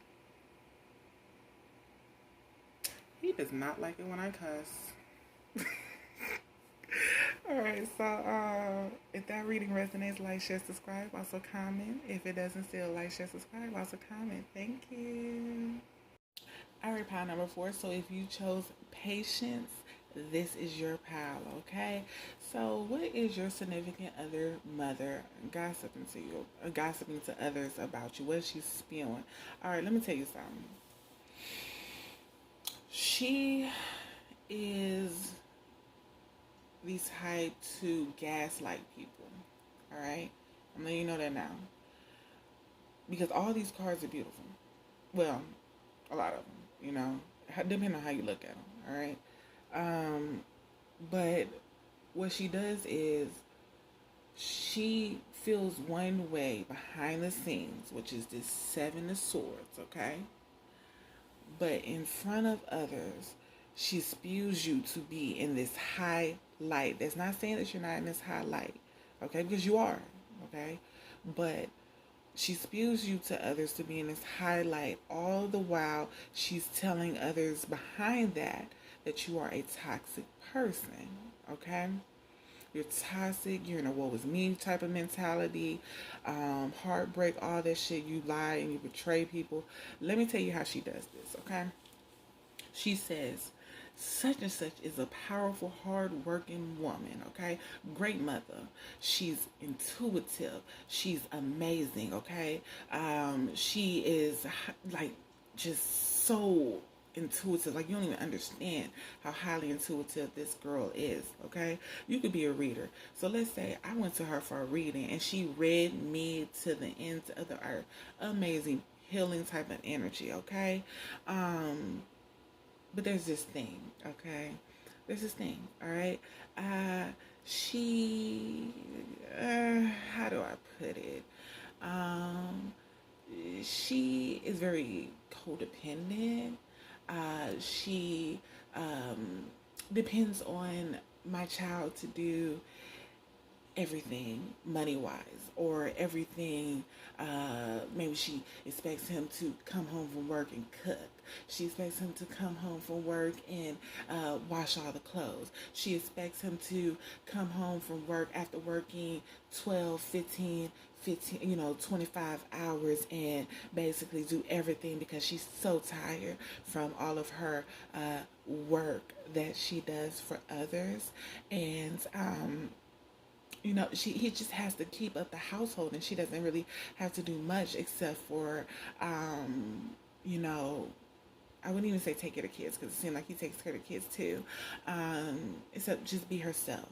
He does not like it when I cuss. Alright, so if that reading resonates, like, share, subscribe. Also comment. If it doesn't still, like, share, subscribe. Also comment. Thank you. Alright, pile number 4. So if you chose patience, this is your pile, okay? So what is your significant other mother gossiping to you, or gossiping to others about you? What is she spewing? All right, let me tell you something. She is the type to gaslight people, all right? I'm letting you know that now. Because all these cards are beautiful. Well, a lot of them, you know, depending on how you look at them, all right? But what she does is she feels one way behind the scenes, which is this Seven of Swords, okay? But in front of others, she spews you to be in this high light. That's not saying that you're not in this high light, okay? Because you are, okay? But she spews you to others to be in this high light. All the while, she's telling others behind that you are a toxic person, okay? You're toxic. You're in a woe is me type of mentality. Heartbreak, all that shit. You lie and you betray people. Let me tell you how she does this, okay? She says, such and such is a powerful, hard-working woman, okay? Great mother. She's intuitive. She's amazing, okay? She is, like, just so intuitive. Like, you don't even understand how highly intuitive this girl is, okay? You could be a reader. So let's say I went to her for a reading and she read me to the ends of the earth. Amazing, healing type of energy, okay? But there's this thing, okay? There's this thing, all right? She, how do I put it? She is very codependent. She depends on my child to do everything money-wise, or everything. Maybe she expects him to come home from work and cook. She expects him to come home from work and wash all the clothes. She expects him to come home from work after working 12, 15, 25 hours and basically do everything because she's so tired from all of her work that she does for others. And he just has to keep up the household, and she doesn't really have to do much except for, I wouldn't even say take care of kids, because it seems like he takes care of kids too. Except just be herself,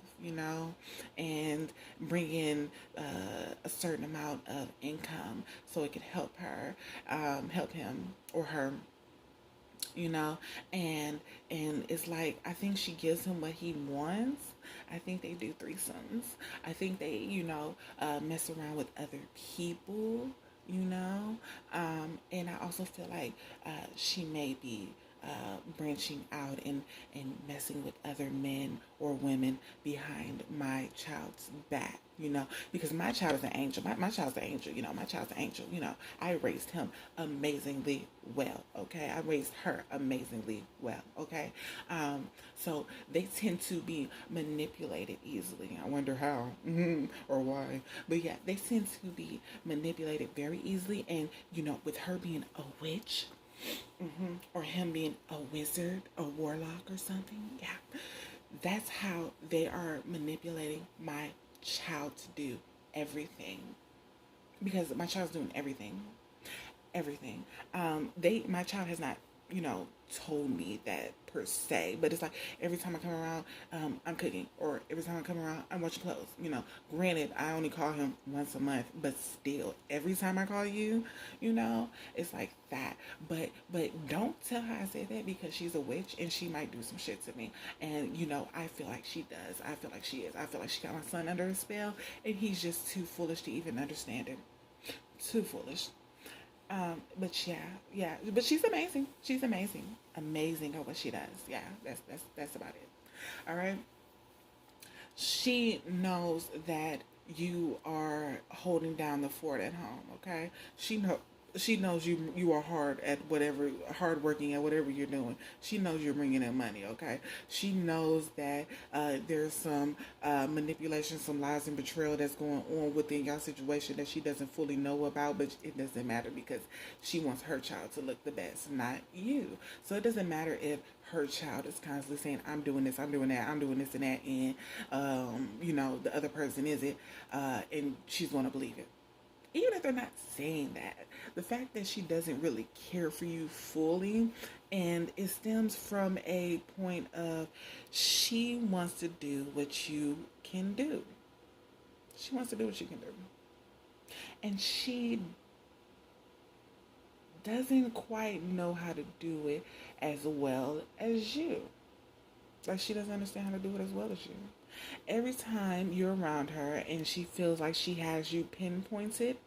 and bring in a certain amount of income so it can help her, help him or her. And it's like, I think she gives him what he wants. I think they do threesomes. I think they, mess around with other people, and I also feel like she may be branching out and messing with other men or women behind my child's back, because my child is an angel. My child's an angel, my child's an angel, I raised him amazingly well, okay? I raised her amazingly well, okay? So they tend to be manipulated easily. I wonder how or why. But yeah, they tend to be manipulated very easily. And, with her being a witch, or him being a wizard, a warlock or something, yeah, that's how they are manipulating my child to do everything. Because my child's doing everything. My child has not, told me that per se, but it's like every time I come around, I'm cooking, or every time I come around, I'm washing clothes. Granted, I only call him once a month, but still, every time I call you, it's like that. But don't tell her I said that, because she's a witch and she might do some shit to me. And I feel like she does. I feel like she is. I feel like she got my son under a spell, and he's just too foolish to even understand it. Too foolish. But yeah, but she's amazing. She's amazing at what she does. Yeah, that's about it. All right. She knows that you are holding down the fort at home. Okay. She knows you are hardworking at whatever you're doing. She knows you're bringing in money, okay? She knows that there's some manipulation, some lies and betrayal that's going on within your situation that she doesn't fully know about, but it doesn't matter, because she wants her child to look the best, not you. So it doesn't matter if her child is constantly saying, I'm doing this, I'm doing that, I'm doing this and that, and, the other person isn't, and she's going to believe it. Even if they're not saying that, the fact that she doesn't really care for you fully, and it stems from a point of she wants to do what you can do. She wants to do what you can do. And she doesn't quite know how to do it as well as you. Like, she doesn't understand how to do it as well as you. Every time you're around her and she feels like she has you pinpointed,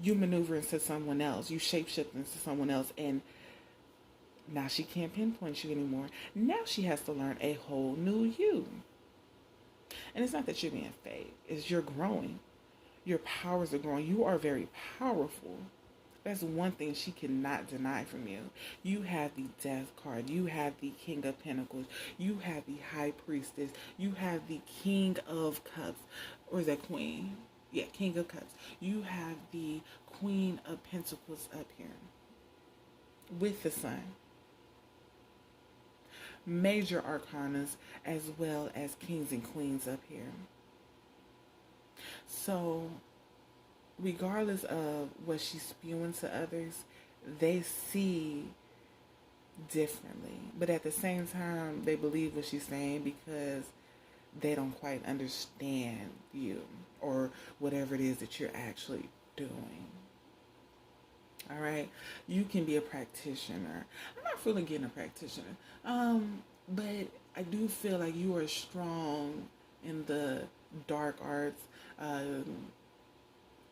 you maneuver into someone else. You shapeshift into someone else, and now she can't pinpoint you anymore. Now she has to learn a whole new you. And it's not that you're being fake. It's you're growing. Your powers are growing. You are very powerful. That's one thing she cannot deny from you. You have the Death card. You have the King of Pentacles. You have the High Priestess. You have the King of Cups. Or is that Queen? Yeah, King of Cups. You have the Queen of Pentacles up here with the Sun. Major arcanas as well as kings and queens up here. So regardless of what she's spewing to others, they see differently. But at the same time, they believe what she's saying because they don't quite understand you or whatever it is that you're actually doing. All right, you can be a practitioner. I'm not feeling getting a practitioner, but I do feel like you are strong in the dark arts.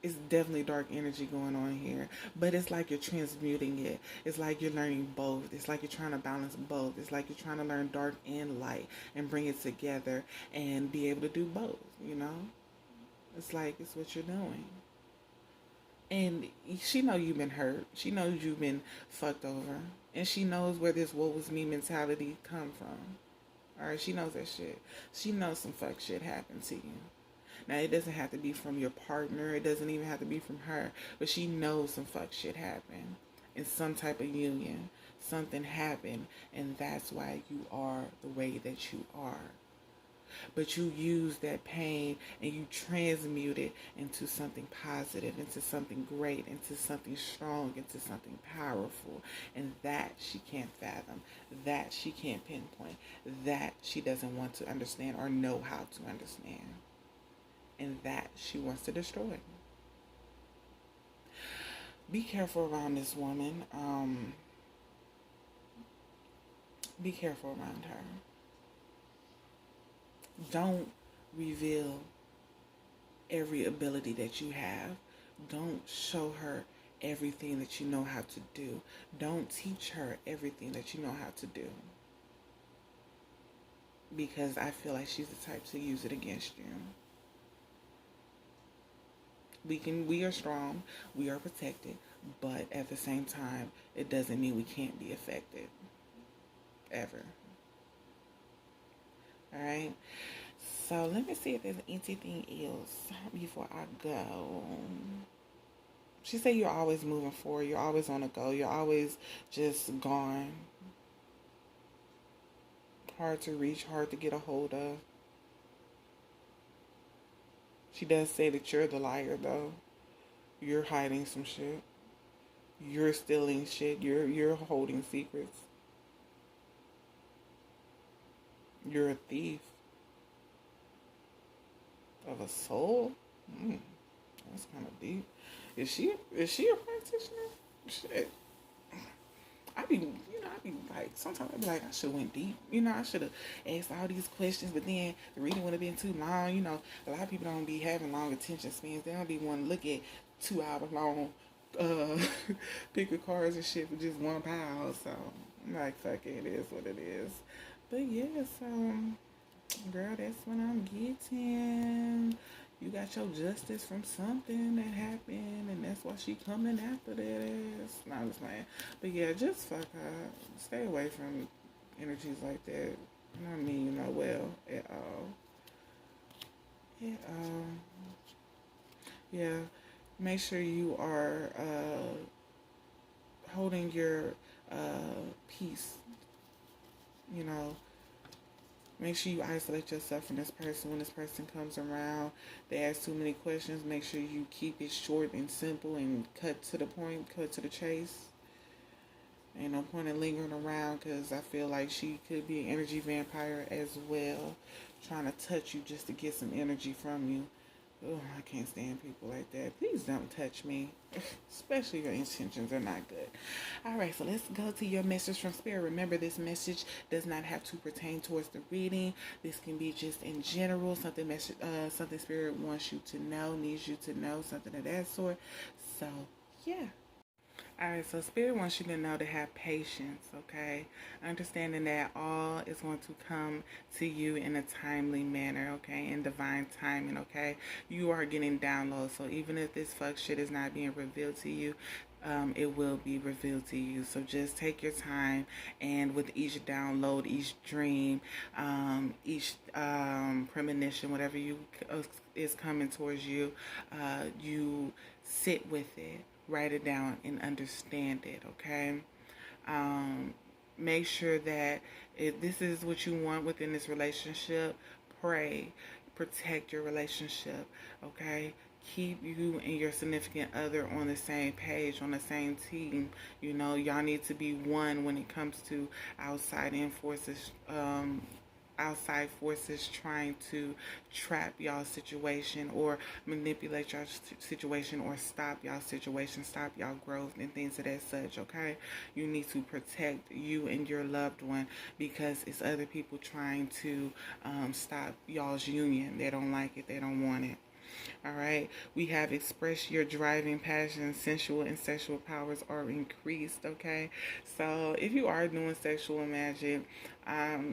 It's definitely dark energy going on here, but it's like you're transmuting it. It's like you're learning both. It's like you're trying to balance both. It's like you're trying to learn dark and light and bring it together and be able to do both, you know? It's like it's what you're doing. And she knows you've been hurt. She knows you've been fucked over. And she knows where this woe was me mentality come from. Alright, she knows that shit. She knows some fuck shit happened to you. Now, it doesn't have to be from your partner. It doesn't even have to be from her. But she knows some fuck shit happened. In some type of union. Something happened. And that's why you are the way that you are. But you use that pain and you transmute it into something positive, into something great, into something strong, into something powerful. And that she can't fathom. That she can't pinpoint. That she doesn't want to understand or know how to understand. And that she wants to destroy. Be careful around this woman. Be careful around her. Don't reveal every ability that you have. Don't show her everything that you know how to do. Don't teach her everything that you know how to do. Because I feel like she's the type to use it against you. We are strong, we are protected, but at the same time, it doesn't mean we can't be affected. Ever. Alright? So let me see if there's anything else before I go. She said you're always moving forward, you're always on the go, you're always just gone. Hard to reach, hard to get a hold of. She does say that you're the liar, though. You're hiding some shit. You're stealing shit. You're holding secrets. You're a thief of a soul. That's kind of deep. Is she a practitioner? Shit. I be like, sometimes I be like, I should have went deep. I should have asked all these questions, but then the reading would have been too long. A lot of people don't be having long attention spans. They don't be wanting to look at 2 hour long pick of cards and shit for just one pile. So I'm like, fuck it, it is what it is. But yeah, so girl, that's what I'm getting. You got your justice from something that happened, and that's why she coming after this. No, I'm just playing. But yeah, just fuck her. Stay away from energies like that. You know what I mean? You know well at all. At all. Yeah. Make sure you are holding your peace. Make sure you isolate yourself from this person. When this person comes around, they ask too many questions. Make sure you keep it short and simple and cut to the point, cut to the chase. Ain't no point in lingering around, because I feel like she could be an energy vampire as well, trying to touch you just to get some energy from you. Oh, I can't stand people like that. Please don't touch me, especially your intentions are not good. All right, so let's go to your message from Spirit. Remember, this message does not have to pertain towards the reading. This can be just in general, something Spirit wants you to know, needs you to know, something of that sort. So, yeah. Alright, so Spirit wants you to know to have patience, okay? Understanding that all is going to come to you in a timely manner, okay? In divine timing, okay? You are getting downloads, so even if this fuck shit is not being revealed to you, it will be revealed to you. So just take your time, and with each download, each dream, each premonition, whatever is coming towards you, you sit with it. Write it down and understand it, okay? Make sure that if this is what you want within this relationship, pray, protect your relationship, okay? Keep you and your significant other on the same page, on the same team. You know, y'all need to be one when it comes to outside forces trying to trap y'all situation or manipulate y'all situation or stop y'all situation, stop y'all growth and things of that such, okay? You need to protect you and your loved one because it's other people trying to stop y'all's union. They don't like it. They don't want it. All right, we have expressed your driving passion, sensual and sexual powers are increased, okay? So if you are doing sexual magic,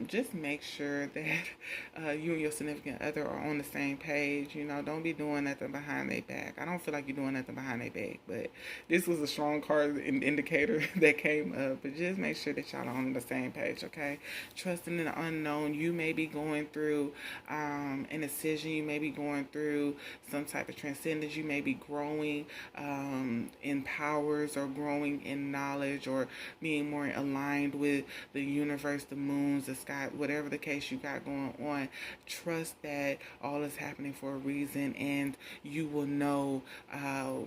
just make sure that you and your significant other are on the same page. You know, don't be doing nothing behind their back. I don't feel like you're doing nothing behind their back, but this was a strong card indicator that came up. But just make sure that y'all are on the same page, okay? Trusting in the unknown. You may be going through an incision. You may be going through some type of transcendence. You may be growing in powers or growing in knowledge or being more aligned with the universe, the moon, the sky, whatever the case you got going on. Trust that all is happening for a reason, and you will know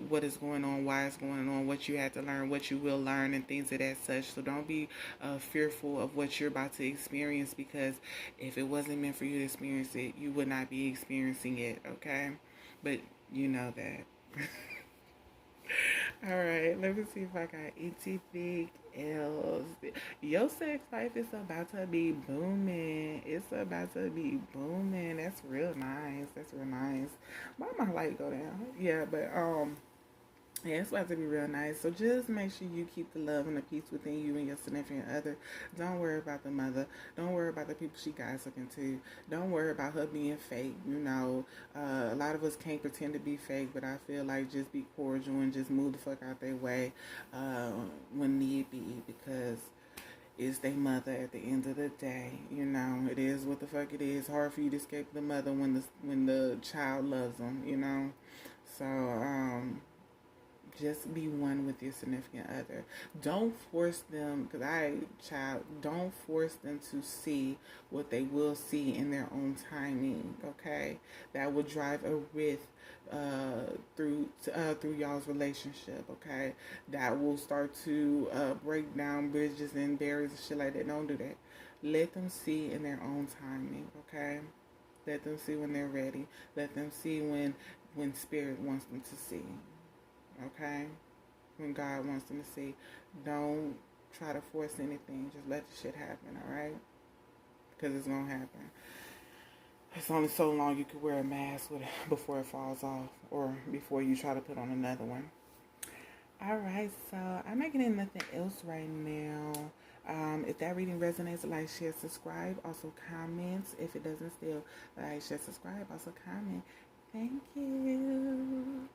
what is going on, why it's going on, what you had to learn, what you will learn, and things of that such. So don't be fearful of what you're about to experience, because if it wasn't meant for you to experience it, you would not be experiencing it, okay? But you know that. Alright, let me see if I got anything else. Your sex life is about to be booming. It's about to be booming. That's real nice. That's real nice. Why my light go down? Yeah, but yeah, it's about to be real nice. So just make sure you keep the love and the peace within you and your significant other. Don't worry about the mother. Don't worry about the people she gossiping to. Don't worry about her being fake. You know, a lot of us can't pretend to be fake, but I feel like just be cordial and just move the fuck out their way when need be, because it's their mother at the end of the day. You know, it is what the fuck it is. Hard for you to escape the mother when the child loves them, you know. So, just be one with your significant other. Don't force them, don't force them to see what they will see in their own timing, okay? That will drive a rift through y'all's relationship, okay? That will start to break down bridges and barriers and shit like that. Don't do that. Let them see in their own timing, okay? Let them see when they're ready. Let them see when Spirit wants them to see. Okay? When God wants them to see. Don't try to force anything. Just let the shit happen, alright? Because it's going to happen. It's only so long you can wear a mask before it falls off, or before you try to put on another one. Alright, so I'm not getting nothing else right now. If that reading resonates, like, share, subscribe. Also comment. If it doesn't still, like, share, subscribe. Also comment. Thank you.